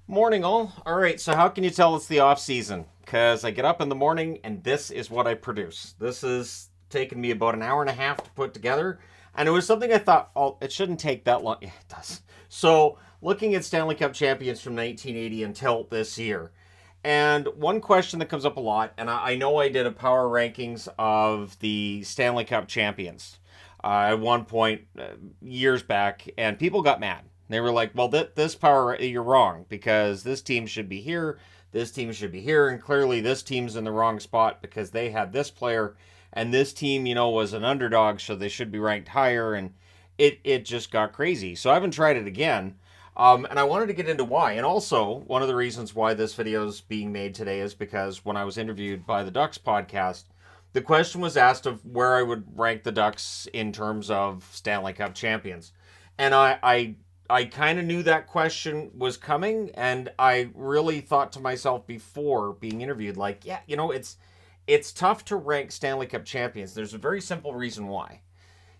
Morning, all. All right, so how can you tell it's the off season? Because I get up in the morning and this is what I produce. This has taken me about an hour and a half to put together, and it was something I thought, oh, it shouldn't take that long. Yeah, it does. So, looking at Stanley Cup champions from 1980 until this year, and one question that comes up a lot, and I know I did a power rankings of the Stanley Cup champions at one point years back, and people got mad. They were like, well, this power, you're wrong because this team should be here, this team should be here, and clearly this team's in the wrong spot because they had this player, and this team, was an underdog, so they should be ranked higher, and it just got crazy. So I haven't tried it again. And I wanted to get into why. And also, one of the reasons why this video is being made today is because when I was interviewed by the Ducks podcast, the question was asked of where I would rank the Ducks in terms of Stanley Cup champions. And I kind of knew that question was coming, and I really thought to myself before being interviewed, like, yeah, it's tough to rank Stanley Cup champions. There's a very simple reason why.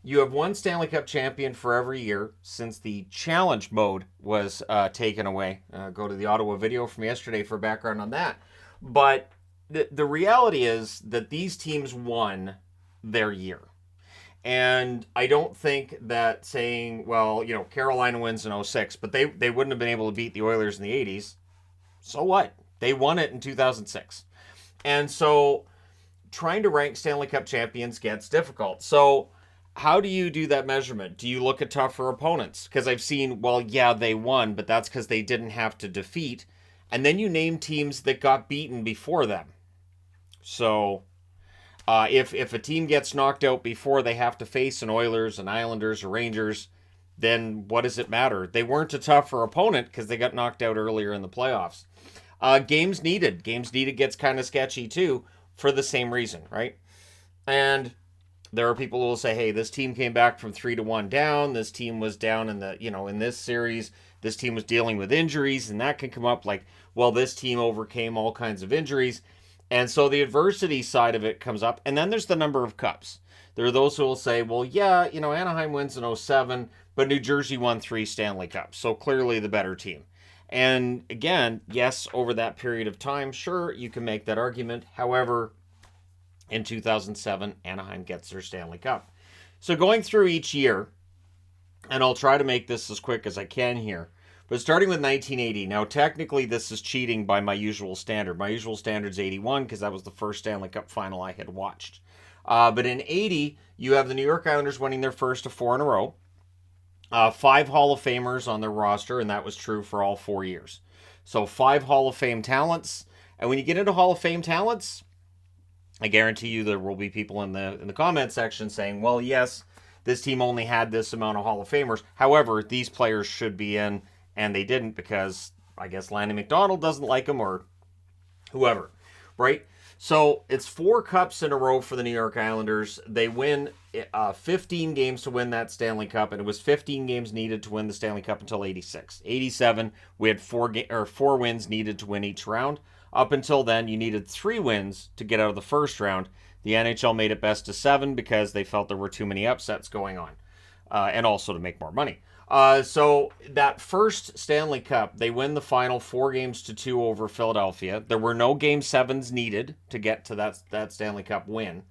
You have one Stanley Cup champion for every year since the challenge mode was taken away. Go to the Ottawa video from yesterday for background on that. But the reality is that these teams won their year. And I don't think that saying, well, Carolina wins in '06, but they wouldn't have been able to beat the Oilers in the '80s. So what? They won it in 2006. And so trying to rank Stanley Cup champions gets difficult. So how do you do that measurement? Do you look at tougher opponents? Because I've seen, well, yeah, they won, but that's because they didn't have to defeat. And then you name teams that got beaten before them. So if a team gets knocked out before they have to face an Oilers, an Islanders, or Rangers, then what does it matter? They weren't a tougher opponent because they got knocked out earlier in the playoffs. Games needed. Games needed gets kind of sketchy too for the same reason, right? And there are people who will say, hey, this team came back from 3-1 down. This team was down in this series. This team was dealing with injuries, and that can come up like, well, this team overcame all kinds of injuries. And so the adversity side of it comes up. And then there's the number of cups. There are those who will say, well, yeah, Anaheim wins in '07, but New Jersey won 3 Stanley Cups. So clearly the better team. And again, yes, over that period of time, sure, you can make that argument. However, in 2007, Anaheim gets their Stanley Cup. So going through each year, and I'll try to make this as quick as I can here, but starting with 1980, now technically this is cheating by my usual standard. My usual standard is 81 because that was the first Stanley Cup final I had watched. But in '80, you have the New York Islanders winning their first of 4 in a row. 5 Hall of Famers on their roster, and that was true for all 4 years. So 5 Hall of Fame talents. And when you get into Hall of Fame talents, I guarantee you there will be people in the comment section saying, well, yes, this team only had this amount of Hall of Famers. However, these players should be in, and they didn't because I guess Lanny McDonald doesn't like them or whoever, right? So it's 4 cups in a row for the New York Islanders. They win 15 games to win that Stanley Cup, and it was 15 games needed to win the Stanley Cup until '86. '87, we had 4 wins needed to win each round. Up until then, you needed 3 wins to get out of the first round. The NHL made it best of 7 because they felt there were too many upsets going on, and also to make more money. So that first Stanley Cup, they win the final 4-2 over Philadelphia. There were no Game 7s needed to get to that Stanley Cup win.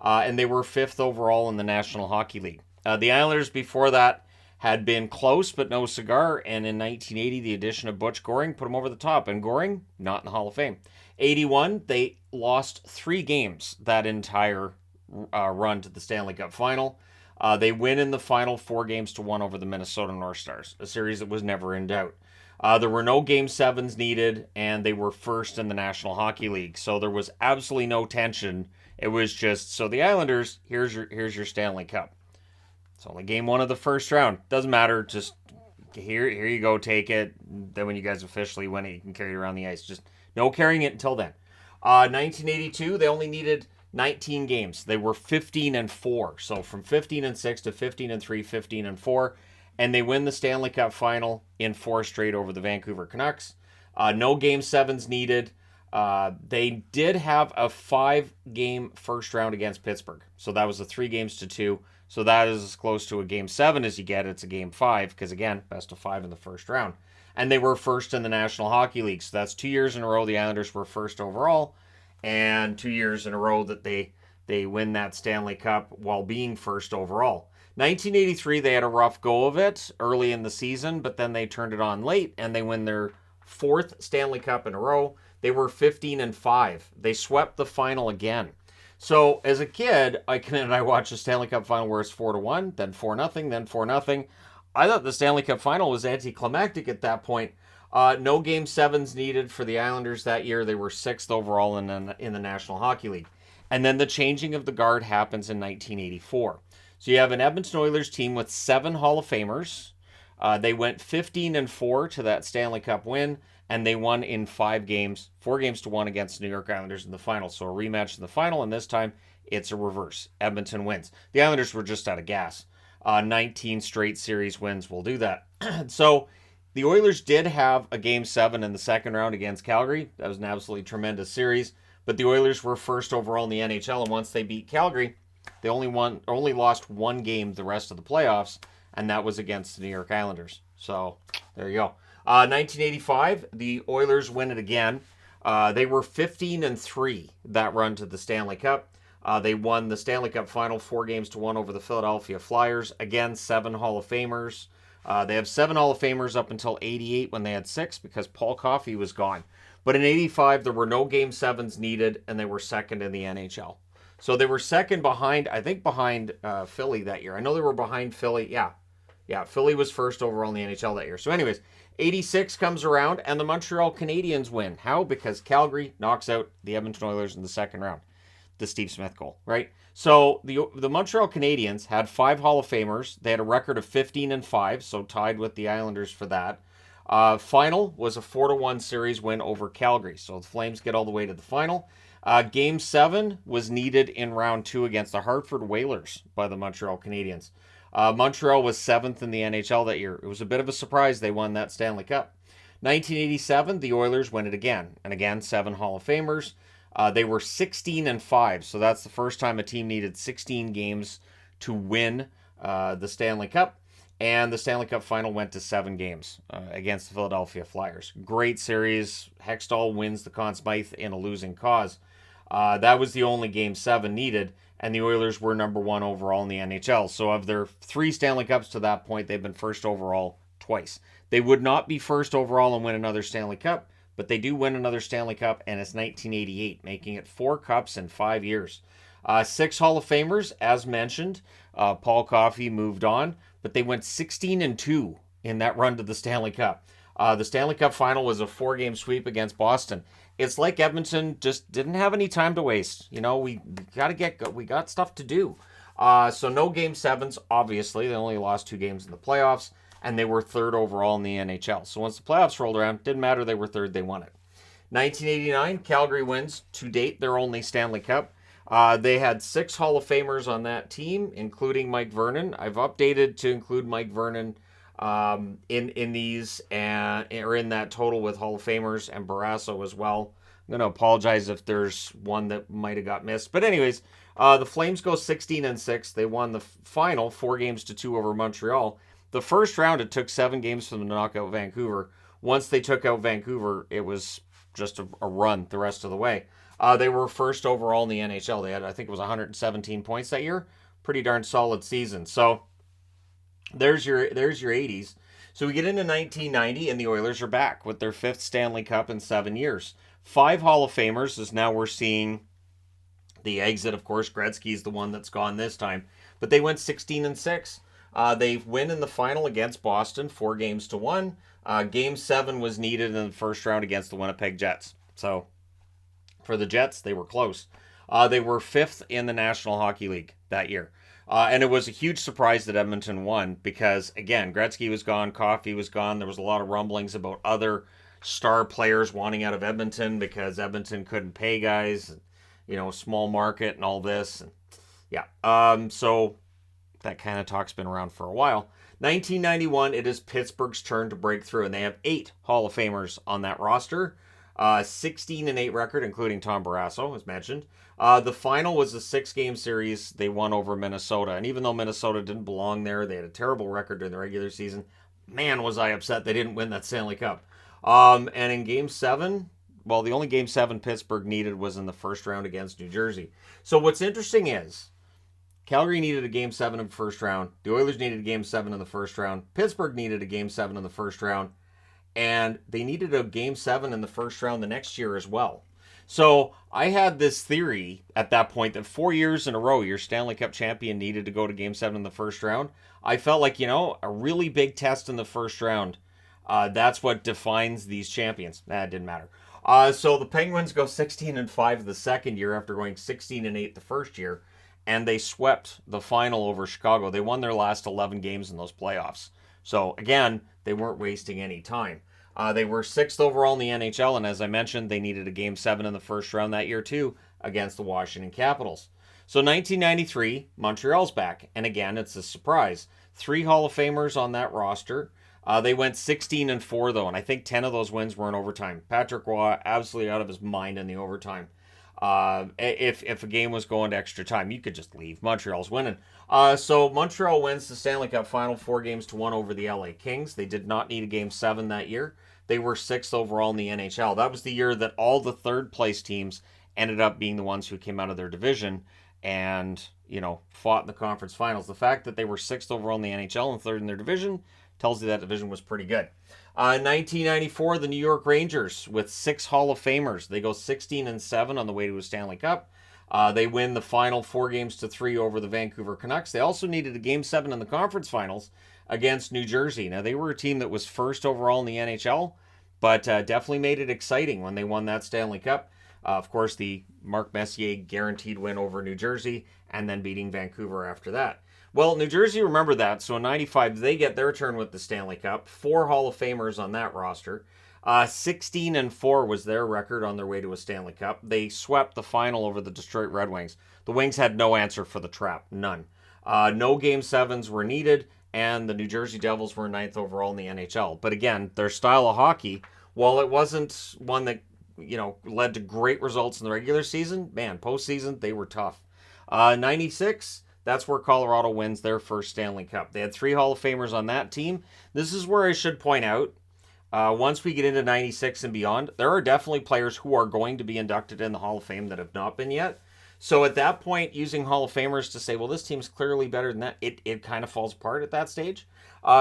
And they were 5th overall in the National Hockey League. The Islanders before that had been close but no cigar, and in 1980, the addition of Butch Goring put them over the top, and Goring, not in the Hall of Fame. '81, they lost 3 games that entire run to the Stanley Cup final. They win in the final 4-1 over the Minnesota North Stars, a series that was never in doubt. There were no Game 7s needed, and they were first in the National Hockey League, so there was absolutely no tension. It was just, so the Islanders, here's your Stanley Cup. It's only game 1 of the first round. Doesn't matter. Just here you go. Take it. Then when you guys officially win it, you can carry it around the ice. Just no carrying it until then. 1982, they only needed 19 games. They were 15-4. So from 15-6 to 15-3, 15-4, and they win the Stanley Cup final in 4 straight over the Vancouver Canucks. No Game 7s needed. They did have a 5-game first round against Pittsburgh. So that was a 3-2. So that is as close to a Game 7 as you get. It's a Game 5 because, again, best of 5 in the first round. and they were first in the National Hockey League. So that's 2 years in a row the Islanders were first overall, and 2 years in a row that they win that Stanley Cup while being first overall. 1983, they had a rough go of it early in the season, but then they turned it on late, and they win their fourth Stanley Cup in a row. They were 15-5. They swept the final again. So as a kid, I watched the Stanley Cup final where it's 4-1, then 4-0, then 4-0. I thought the Stanley Cup final was anticlimactic at that point. No Game 7s needed for the Islanders that year. They were 6th overall in the National Hockey League. And then the changing of the guard happens in 1984. So you have an Edmonton Oilers team with 7 Hall of Famers. They went 15-4 to that Stanley Cup win, and they won in 5 games, 4-1 against the New York Islanders in the final. So a rematch in the final, and this time it's a reverse. Edmonton wins. The Islanders were just out of gas. 19 straight series wins will do that. So the Oilers did have a Game 7 in the second round against Calgary. That was an absolutely tremendous series. But the Oilers were first overall in the NHL, and once they beat Calgary, they only lost 1 game the rest of the playoffs, and that was against the New York Islanders. So there you go. 1985, the Oilers win it again. They were 15-3 that run to the Stanley Cup. They won the Stanley Cup final 4-1 over the Philadelphia Flyers. Again, 7 Hall of Famers. They have 7 Hall of Famers up until 88 when they had 6 because Paul Coffey was gone. But in 85, there were no Game 7s needed, and they were second in the NHL. So they were second behind Philly that year. I know they were behind Philly. Yeah, Philly was first overall in the NHL that year. So anyways, 86 comes around, and the Montreal Canadiens win. How? Because Calgary knocks out the Edmonton Oilers in the second round. The Steve Smith goal, right? So the Montreal Canadiens had 5 Hall of Famers. They had a record of 15-5, so tied with the Islanders for that. Final was a 4-1 series win over Calgary. So the Flames get all the way to the final. Game 7 was needed in round 2 against the Hartford Whalers by the Montreal Canadiens. Montreal was 7th in the NHL that year. It was a bit of a surprise they won that Stanley Cup. 1987, the Oilers win it again. And again, 7 Hall of Famers. They were 16-5, so that's the first time a team needed 16 games to win the Stanley Cup. And the Stanley Cup final went to 7 games against the Philadelphia Flyers. Great series. Hextall wins the Conn Smythe in a losing cause. That was the only Game 7 needed, and the Oilers were number 1 overall in the NHL. So of their 3 Stanley Cups to that point, they've been first overall twice. They would not be first overall and win another Stanley Cup, but they do win another Stanley Cup, and it's 1988, making it 4 cups in 5 years. 6 Hall of Famers, as mentioned. Paul Coffey moved on, but they went 16-2 in that run to the Stanley Cup. The Stanley Cup final was a 4-game sweep against Boston. It's like Edmonton just didn't have any time to waste. You know, we got stuff to do. So no Game 7s, obviously. They only lost 2 games in the playoffs, and they were 3rd overall in the NHL. So once the playoffs rolled around, didn't matter, they were 3rd, they won it. 1989, Calgary wins, to date, their only Stanley Cup. They had 6 Hall of Famers on that team, including Mike Vernon. I've updated to include Mike Vernon in these, or in that total with Hall of Famers and Barrasso as well. I'm going to apologize if there's one that might have got missed. But anyways, the Flames go 16-6. They won the final 4-2 over Montreal. The first round, it took 7 games for them to knock out Vancouver. Once they took out Vancouver, it was just a run the rest of the way. They were first overall in the NHL. They had, I think it was 117 points that year. Pretty darn solid season. So there's your 80s. So we get into 1990, and the Oilers are back with their 5th Stanley Cup in 7 years. 5 Hall of Famers, as now we're seeing the exit. Of course, Gretzky's the one that's gone this time. But they went 16-6. They win in the final against Boston, 4-1. Game 7 was needed in the first round against the Winnipeg Jets. So for the Jets, they were close. They were 5th in the National Hockey League that year. And it was a huge surprise that Edmonton won because, again, Gretzky was gone, Coffey was gone. There was a lot of rumblings about other star players wanting out of Edmonton because Edmonton couldn't pay guys, small market and all this. So that kind of talk's been around for a while. 1991, it is Pittsburgh's turn to break through, and they have 8 Hall of Famers on that roster. 16-8 record, including Tom Barrasso, as mentioned. The final was a 6-game series they won over Minnesota. And even though Minnesota didn't belong there, they had a terrible record during the regular season. Man, was I upset they didn't win that Stanley Cup. And in Game 7, well, the only Game 7 Pittsburgh needed was in the first round against New Jersey. So what's interesting is Calgary needed a Game 7 in the first round. The Oilers needed a Game 7 in the first round. Pittsburgh needed a Game 7 in the first round. And they needed a Game 7 in the first round the next year as well. So I had this theory at that point that 4 years in a row, your Stanley Cup champion needed to go to Game 7 in the first round. I felt like, a really big test in the first round. That's what defines these champions. It didn't matter. So the Penguins go 16-5 the second year after going 16-8 the first year, and they swept the final over Chicago. They won their last 11 games in those playoffs. So again, they weren't wasting any time. They were 6th overall in the NHL, and as I mentioned, they needed a Game 7 in the first round that year too against the Washington Capitals. So 1993, Montreal's back, and again, it's a surprise. 3 Hall of Famers on that roster. They went 16-4 though, and I think 10 of those wins were in overtime. Patrick Roy absolutely out of his mind in the overtime. If a game was going to extra time, you could just leave. Montreal's winning. So Montreal wins the Stanley Cup final 4-1 over the LA Kings. They did not need a Game 7 that year. They were 6th overall in the NHL. That was the year that all the third place teams ended up being the ones who came out of their division and, fought in the conference finals. The fact that they were 6th overall in the NHL and 3rd in their division tells you that division was pretty good. 1994, the New York Rangers with 6 Hall of Famers. They go 16-7 on the way to a Stanley Cup. They win the final 4-3 over the Vancouver Canucks. They also needed a Game 7 in the conference finals against New Jersey. Now, they were a team that was 1st overall in the NHL, but definitely made it exciting when they won that Stanley Cup. Of course, the Mark Messier guaranteed win over New Jersey, and then beating Vancouver after that. Well, New Jersey remember that, so in 95, they get their turn with the Stanley Cup. 4 Hall of Famers on that roster. 16-4 was their record on their way to a Stanley Cup. They swept the final over the Detroit Red Wings. The Wings had no answer for the trap, none. No Game 7s were needed, and the New Jersey Devils were 9th overall in the NHL. But again, their style of hockey, while it wasn't one that led to great results in the regular season, man, postseason, they were tough. 96, that's where Colorado wins their first Stanley Cup. They had 3 Hall of Famers on that team. This is where I should point out, once we get into 96 and beyond, there are definitely players who are going to be inducted in the Hall of Fame that have not been yet. So at that point, using Hall of Famers to say, well, this team's clearly better than that, it kind of falls apart at that stage.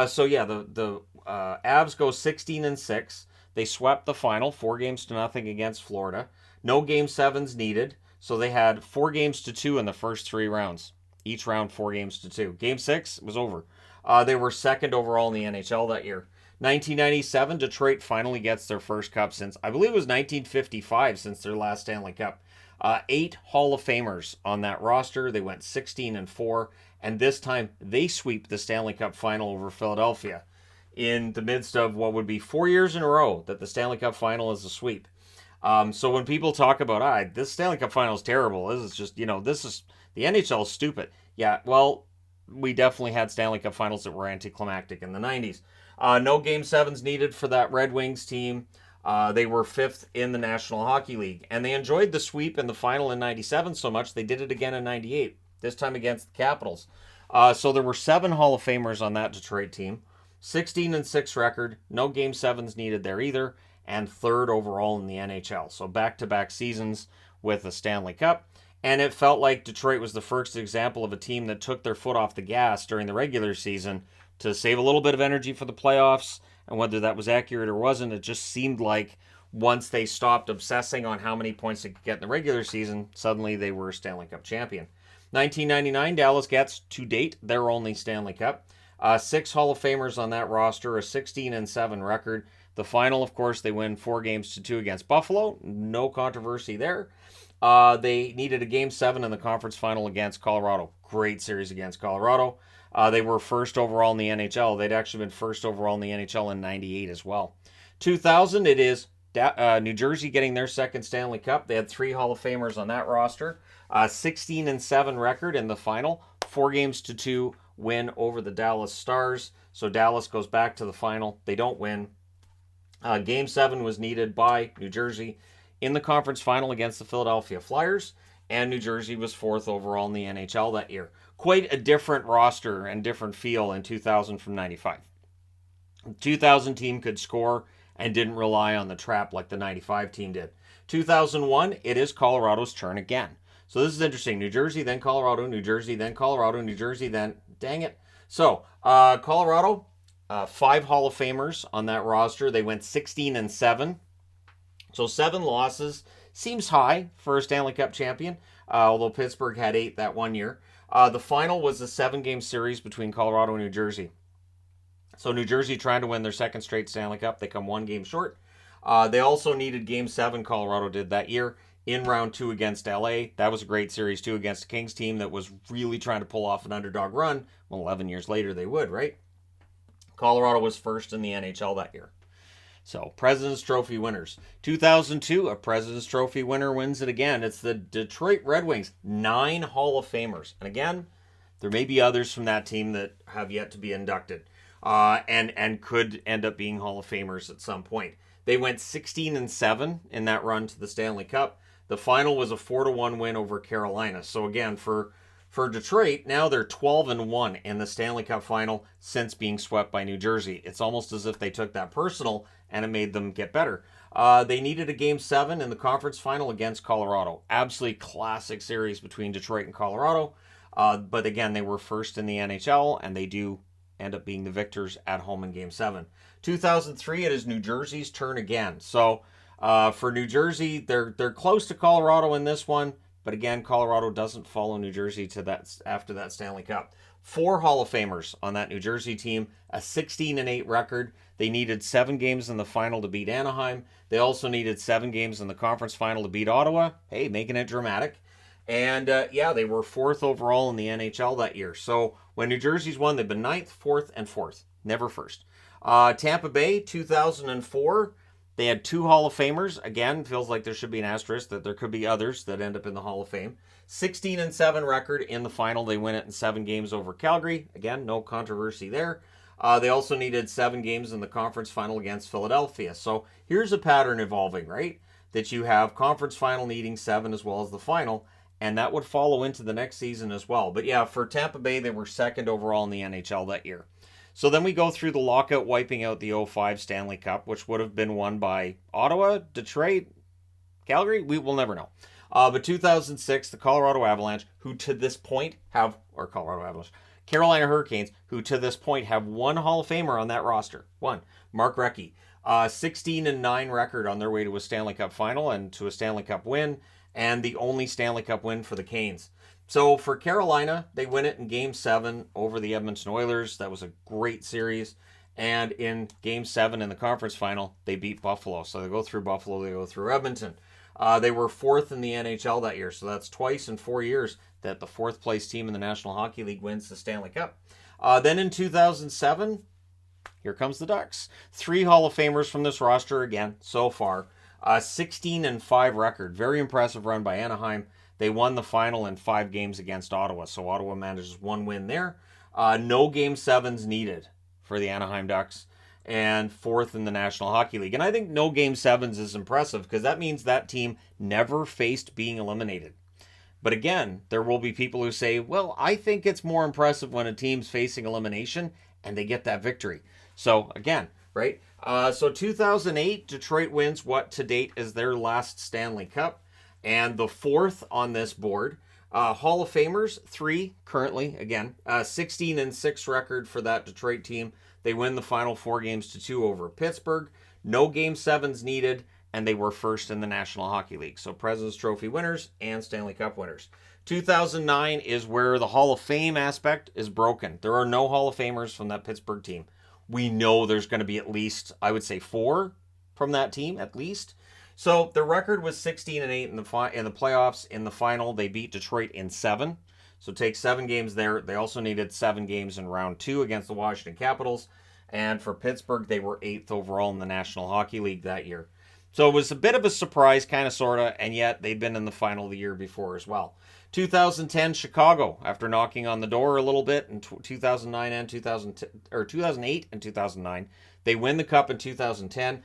So yeah, the Avs go 16-6. They swept the final 4-0 against Florida. No Game 7s needed, so they had 4-2 in the first 3 rounds. Each round 4-2. Game 6 was over. They were 2nd overall in the NHL that year. 1997, Detroit finally gets their first cup since, I believe it was 1955, since their last Stanley Cup. 8 Hall of Famers on that roster. They went 16-4, and this time they sweep the Stanley Cup final over Philadelphia in the midst of what would be 4 years in a row that the Stanley Cup final is a sweep. So when people talk about, this Stanley Cup final is terrible, this is just, this is, the NHL is stupid. Yeah, well, we definitely had Stanley Cup finals that were anticlimactic in the 90s. No Game 7s needed for that Red Wings team. They were 5th in the National Hockey League, and they enjoyed the sweep in the final in 97 so much they did it again in 98, this time against the Capitals. So there were 7 Hall of Famers on that Detroit team. 16-6 record, no Game 7s needed there either, and 3rd overall in the NHL. So back-to-back seasons with the Stanley Cup. And it felt like Detroit was the first example of a team that took their foot off the gas during the regular season to save a little bit of energy for the playoffs. And whether that was accurate or wasn't, it just seemed like once they stopped obsessing on how many points they could get in the regular season, suddenly they were a Stanley Cup champion. 1999, Dallas gets, to date, their only Stanley Cup. 6 Hall of Famers on that roster, a 16-7 record. The final, of course, they win 4-2 against Buffalo. No controversy there. They needed a Game 7 in the conference final against Colorado. Great series against Colorado. They were 1st overall in the NHL. They'd actually been 1st overall in the NHL in 98 as well. 2000, it is New Jersey getting their 2nd Stanley Cup. They had 3 Hall of Famers on that roster. 16-7 record in the final. 4-2 win over the Dallas Stars. So Dallas goes back to the final. They don't win. Game 7 was needed by New Jersey in the conference final against the Philadelphia Flyers, and New Jersey was 4th overall in the NHL that year. Quite a different roster and different feel in 2000 from 95. 2000 team could score and didn't rely on the trap like the 95 team did. 2001, it is Colorado's turn again. So this is interesting. New Jersey, then Colorado, New Jersey, then Colorado, New Jersey, then... Dang it. So, Colorado, 5 Hall of Famers on that roster. They went 16-7. So 7 losses. Seems high for a Stanley Cup champion, although Pittsburgh had 8 that one year. The final was a 7-game series between Colorado and New Jersey. So New Jersey trying to win their second straight Stanley Cup. They come 1 game short. They also needed Game 7, Colorado did that year, in round 2 against LA. That was a great series, too, against a Kings team that was really trying to pull off an underdog run. Well, 11 years later, they would, right? Colorado was first in the NHL that year. So, President's Trophy winners. 2002, a President's Trophy winner wins it again. It's the Detroit Red Wings, 9 Hall of Famers. And again, there may be others from that team that have yet to be inducted and could end up being Hall of Famers at some point. They went 16-7 in that run to the Stanley Cup. The final was a 4-1 win over Carolina. So again, for Detroit, now they're 12-1 in the Stanley Cup final since being swept by New Jersey. It's almost as if they took that personal and it made them get better. They needed a Game 7 in the conference final against Colorado. Absolutely classic series between Detroit and Colorado. But again, they were first in the NHL, and they do end up being the victors at home in Game 7. 2003, it is New Jersey's turn again. So for New Jersey, they're close to Colorado in this one. But again, Colorado doesn't follow New Jersey to that after that Stanley Cup. 4 Hall of Famers on that New Jersey team, a 16-8 record. They needed 7 games in the final to beat Anaheim. They also needed 7 games in the conference final to beat Ottawa. Hey, making it dramatic. And they were 4th overall in the NHL that year. So when New Jersey's won, they've been 9th, 4th, and 4th. Never first. Tampa Bay, 2004. They had 2 Hall of Famers. Again, feels like there should be an asterisk that there could be others that end up in the Hall of Fame. 16-7 record in the final. They win it in 7 games over Calgary. Again, no controversy there. They also needed 7 games in the conference final against Philadelphia. So here's a pattern evolving, right? That you have conference final needing 7 as well as the final. And that would follow into the next season as well. But yeah, for Tampa Bay, they were 2nd overall in the NHL that year. So then we go through the lockout, wiping out the 05 Stanley Cup, which would have been won by Ottawa, Detroit, Calgary. We will never know. But 2006, the Colorado Avalanche, who to this point have, or Colorado Avalanche, Carolina Hurricanes, who to this point have 1 Hall of Famer on that roster. 1, Mark Recchi. 16-9 record on their way to a Stanley Cup final and to a Stanley Cup win, and the only Stanley Cup win for the Canes. So for Carolina, they win it in Game 7 over the Edmonton Oilers. That was a great series. And in Game 7 in the conference final, they beat Buffalo. So they go through Buffalo, they go through Edmonton. They were 4th in the NHL that year. So that's twice in 4 years that the 4th place team in the National Hockey League wins the Stanley Cup. Then in 2007, here comes the Ducks. 3 Hall of Famers from this roster again so far. 16-5 record. Very impressive run by Anaheim. They won the final in 5 games against Ottawa, so Ottawa manages 1 win there. No Game 7s needed for the Anaheim Ducks, and 4th in the National Hockey League. And I think no Game 7s is impressive, because that means that team never faced being eliminated. But again, there will be people who say, well, I think it's more impressive when a team's facing elimination and they get that victory. So again, right? So 2008, Detroit wins what to date is their last Stanley Cup. And the 4th on this board, Hall of Famers, 3 currently, again, 16-6 record for that Detroit team. They win the final 4 games to 2 over Pittsburgh. No Game 7s needed, and they were first in the National Hockey League. So President's Trophy winners and Stanley Cup winners. 2009 is where the Hall of Fame aspect is broken. There are no Hall of Famers from that Pittsburgh team. We know there's going to be at least, I would say, 4 from that team, at least. So the record was 16-8 in the playoffs. In the final, they beat Detroit in 7. So take 7 games there. They also needed 7 games in round 2 against the Washington Capitals. And for Pittsburgh, they were 8th overall in the National Hockey League that year. So it was a bit of a surprise, kind of, sort of, and yet they'd been in the final the year before as well. 2010, Chicago, after knocking on the door a little bit in 2009 and 2008 and 2009, they win the Cup in 2010.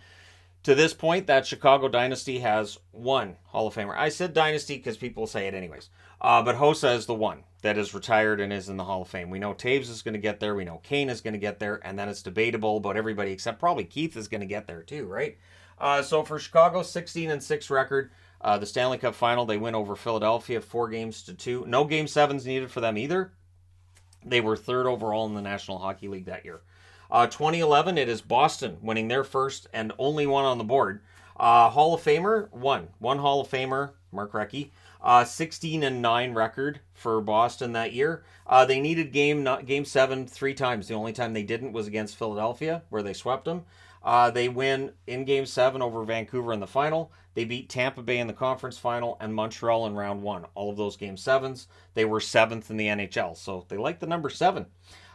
To this point, that Chicago dynasty has 1 Hall of Famer. I said dynasty because people say it anyways. But Hossa is the 1. that is retired and is in the Hall of Fame. We know Taves is going to get there. We know Kane is going to get there. And then it's debatable about everybody except probably Keith is going to get there too, right? So for Chicago, 16-6 record. The Stanley Cup final, they win over Philadelphia 4-2. No Game 7s needed for them either. They were third overall in the National Hockey League that year. 2011, it is Boston winning their first and only one on the board. Hall of Famer, one Hall of Famer, Mark Recchi. 16-9 record for Boston that year. They needed game 7 3 times. The only time they didn't was against Philadelphia, where they swept them. They win in Game 7 over Vancouver in the final. They beat Tampa Bay in the conference final and Montreal in round 1. All of those Game 7s. They were 7th in the NHL, so they like the number 7.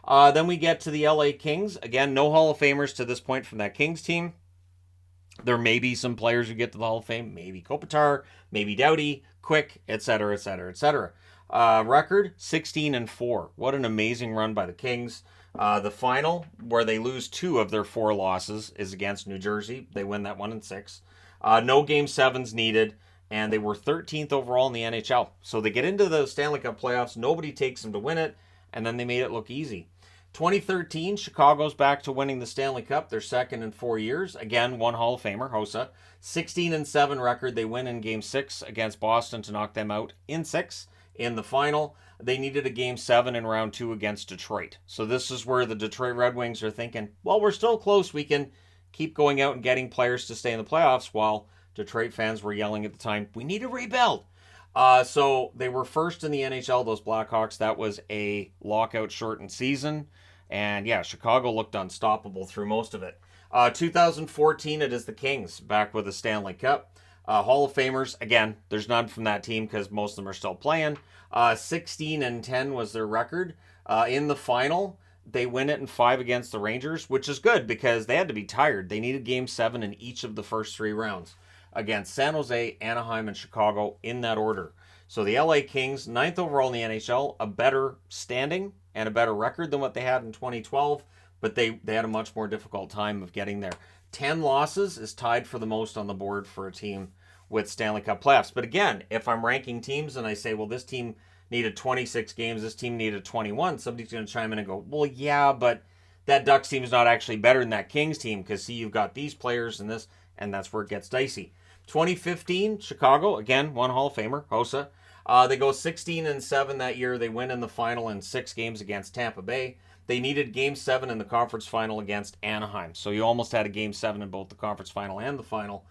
Then we get to the LA Kings. Again, no Hall of Famers to this point from that Kings team. There may be some players who get to the Hall of Fame. Maybe Kopitar, maybe Doughty, Quick, etc., etc., etc. Record, 16-4. What an amazing run by the Kings. The final, where they lose 2 of their 4 losses, is against New Jersey. They win that 1-6. No Game 7s needed, and they were 13th overall in the NHL. So they get into the Stanley Cup playoffs. Nobody takes them to win it, and then they made it look easy. 2013, Chicago's back to winning the Stanley Cup. They're second in 4 years. Again, one Hall of Famer, Hossa. 16-7 record. They win in Game 6 against Boston to knock them out in 6 in the final. They needed a Game 7 in round 2 against Detroit. So this is where the Detroit Red Wings are thinking, well, we're still close. We can keep going out and getting players to stay in the playoffs, while Detroit fans were yelling at the time, we need a rebuild. So they were first in the NHL, those Blackhawks. That was a lockout-shortened season. And yeah, Chicago looked unstoppable through most of it. 2014, it is the Kings back with a Stanley Cup. Hall of Famers, again, there's none from that team because most of them are still playing. 16-10 was their record. In the final, they win it in 5 against the Rangers, which is good because they had to be tired. They needed Game 7 in each of the first 3 rounds against San Jose, Anaheim, and Chicago in that order. So the LA Kings, 9th overall in the NHL, a better standing and a better record than what they had in 2012, but they had a much more difficult time of getting there. 10 losses is tied for the most on the board for a team with Stanley Cup playoffs. But again, if I'm ranking teams and I say, well, this team needed 26 games, this team needed 21, somebody's going to chime in and go, well, yeah, but that Ducks team is not actually better than that Kings team because, see, you've got these players and this, and that's where it gets dicey. 2015, Chicago, again, one Hall of Famer, Hossa. They go 16-7 that year. They win in the final in 6 games against Tampa Bay. They needed Game 7 in the conference final against Anaheim. So you almost had a Game 7 in both the conference final and the final.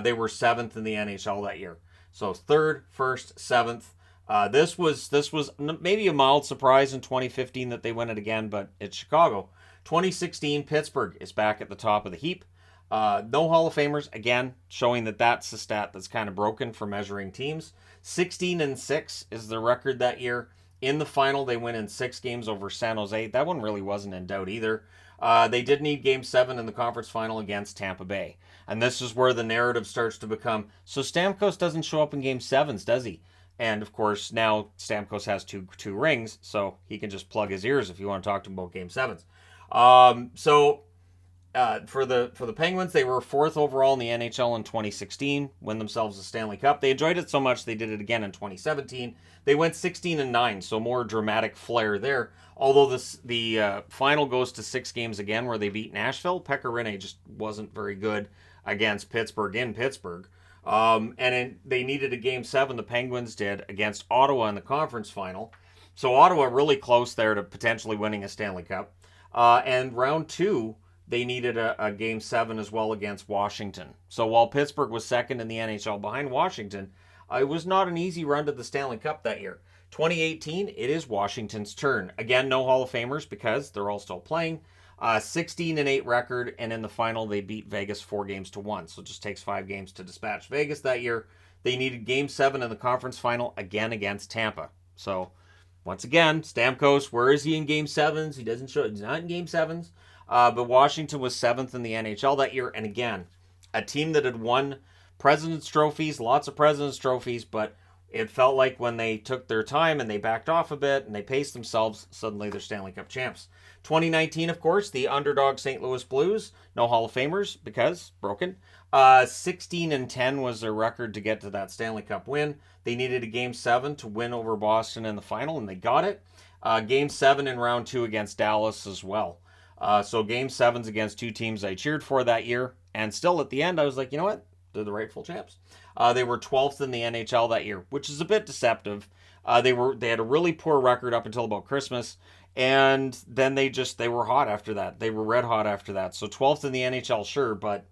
They were 7th in the NHL that year. So 3rd, 1st, 7th. This was maybe a mild surprise in 2015 that they win it again, but it's Chicago. 2016, Pittsburgh is back at the top of the heap. No Hall of Famers, again, showing that that's the stat that's kind of broken for measuring teams. 16-6 is the record that year. In the final, they win in 6 games over San Jose. That one really wasn't in doubt either. They did need Game 7 in the conference final against Tampa Bay. And this is where the narrative starts to become, so Stamkos doesn't show up in Game 7s, does he? And, of course, now Stamkos has two rings, so he can just plug his ears if you want to talk to him about Game 7s. For the Penguins, they were 4th overall in the NHL in 2016, win themselves a Stanley Cup. They enjoyed it so much they did it again in 2017. They went 16-9, so more dramatic flair there. Although the final goes to 6 games again where they beat Nashville, Pekka Rinne just wasn't very good against Pittsburgh in Pittsburgh. They needed a Game 7, the Penguins did, against Ottawa in the conference final. So Ottawa really close there to potentially winning a Stanley Cup. And round 2, they needed a Game 7 as well against Washington. So while Pittsburgh was second in the NHL behind Washington, it was not an easy run to the Stanley Cup that year. 2018, it is Washington's turn. Again, no Hall of Famers because they're all still playing. 16-8 record, and in the final, they beat Vegas 4-1. So it just takes 5 games to dispatch Vegas that year. They needed Game 7 in the conference final again against Tampa. So once again, Stamkos, where is he in Game 7s? He doesn't show. He's not in Game 7s. But Washington was 7th in the NHL that year. And again, a team that had won President's Trophies, lots of President's Trophies, but It felt like when they took their time and they backed off a bit and they paced themselves, suddenly they're Stanley Cup champs. 2019, of course, the underdog St. Louis Blues, no Hall of Famers because broken. 16-10 was their record to get to that Stanley Cup win. They needed a Game 7 to win over Boston in the final, and they got it. Game 7 in round 2 against Dallas as well. So Game 7s against two teams I cheered for that year. And still at the end, I was like, you know what? They're the rightful champs. They were 12th in the NHL that year, which is a bit deceptive. They had a really poor record up until about Christmas, and then they were hot after that. They were red hot after that. So 12th in the NHL, sure, but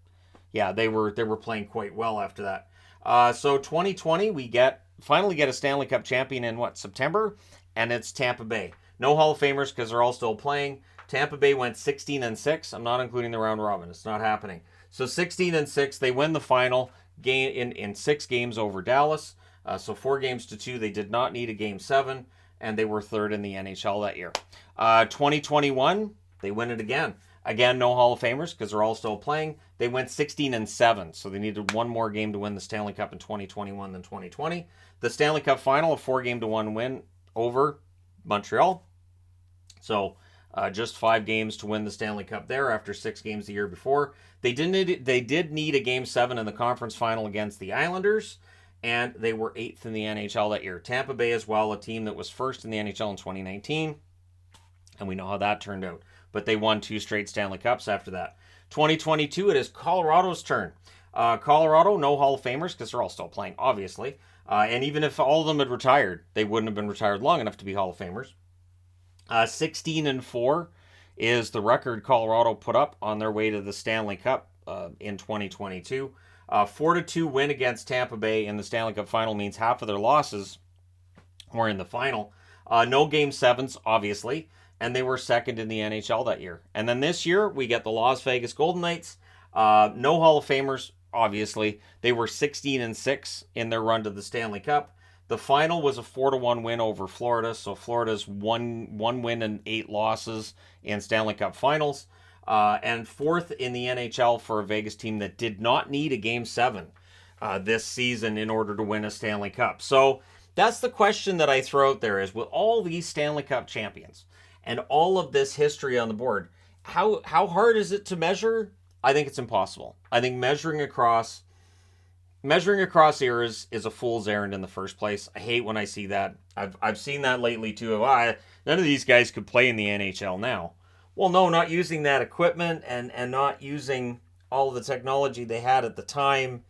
yeah, they were playing quite well after that. So 2020, we finally get a Stanley Cup champion in September, and it's Tampa Bay. No Hall of Famers because they're all still playing. Tampa Bay went 16-6. I'm not including the round robin. It's not happening. So 16-6, they win the final game in 6 games over Dallas. So 4-2. They did not need a Game 7, and they were 3rd in the NHL that year. 2021, they win it again. Again, no Hall of Famers because they're all still playing. They went 16-7, so they needed one more game to win the Stanley Cup in 2021 than 2020. The Stanley Cup final, a 4-1 win over Montreal. So just 5 games to win the Stanley Cup there after 6 games the year before. They did need a Game 7 in the conference final against the Islanders, and they were 8th in the NHL that year. Tampa Bay as well, a team that was 1st in the NHL in 2019, and we know how that turned out. But they won 2 straight Stanley Cups after that. 2022, it is Colorado's turn. Colorado, no Hall of Famers because they're all still playing, obviously. And even if all of them had retired, they wouldn't have been retired long enough to be Hall of Famers. 16-4 is the record Colorado put up on their way to the Stanley Cup in 2022. 4-2 win against Tampa Bay in the Stanley Cup final means half of their losses were in the final. No Game 7s, obviously, and they were 2nd in the NHL that year. And then this year, we get the Las Vegas Golden Knights. No Hall of Famers, obviously. They were 16-6 in their run to the Stanley Cup. The final was a 4-1 win over Florida, so Florida's one win and 8 losses in Stanley Cup finals. And 4th in the NHL for a Vegas team that did not need a Game 7 this season in order to win a Stanley Cup. So that's the question that I throw out there is, with all these Stanley Cup champions and all of this history on the board, how hard is it to measure? I think it's impossible. I think measuring across eras is a fool's errand in the first place. I hate when I see that. I've seen that lately too. None of these guys could play in the NHL now. Well, no, not using that equipment and not using all of the technology they had at the time.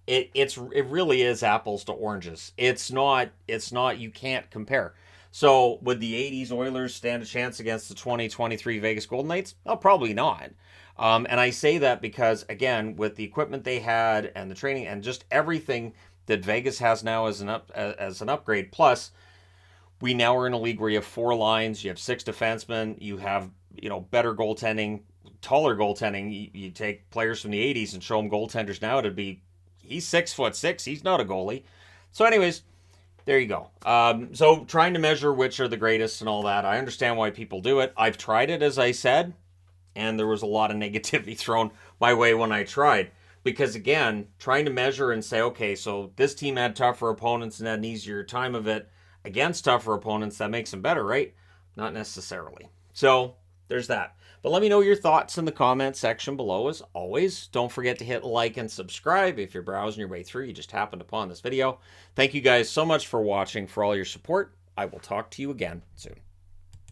It really is apples to oranges. It's not. You can't compare. So would the 80s Oilers stand a chance against the 2023 Vegas Golden Knights? Oh, probably not. And I say that because, again, with the equipment they had and the training and just everything that Vegas has now as an upgrade, plus we now are in a league where you have 4 lines, you have 6 defensemen, you have better goaltending, taller goaltending. You take players from the 80s and show them goaltenders now, he's 6'6", he's not a goalie. So anyways, there you go. So trying to measure which are the greatest and all that, I understand why people do it. I've tried it, as I said, and there was a lot of negativity thrown my way when I tried. Because again, trying to measure and say, okay, so this team had tougher opponents and had an easier time of it against tougher opponents, that makes them better, right? Not necessarily. So there's that. But let me know your thoughts in the comment section below. As always, don't forget to hit like and subscribe if you're browsing your way through. You just happened upon this video. Thank you guys so much for watching, for all your support. I will talk to you again soon.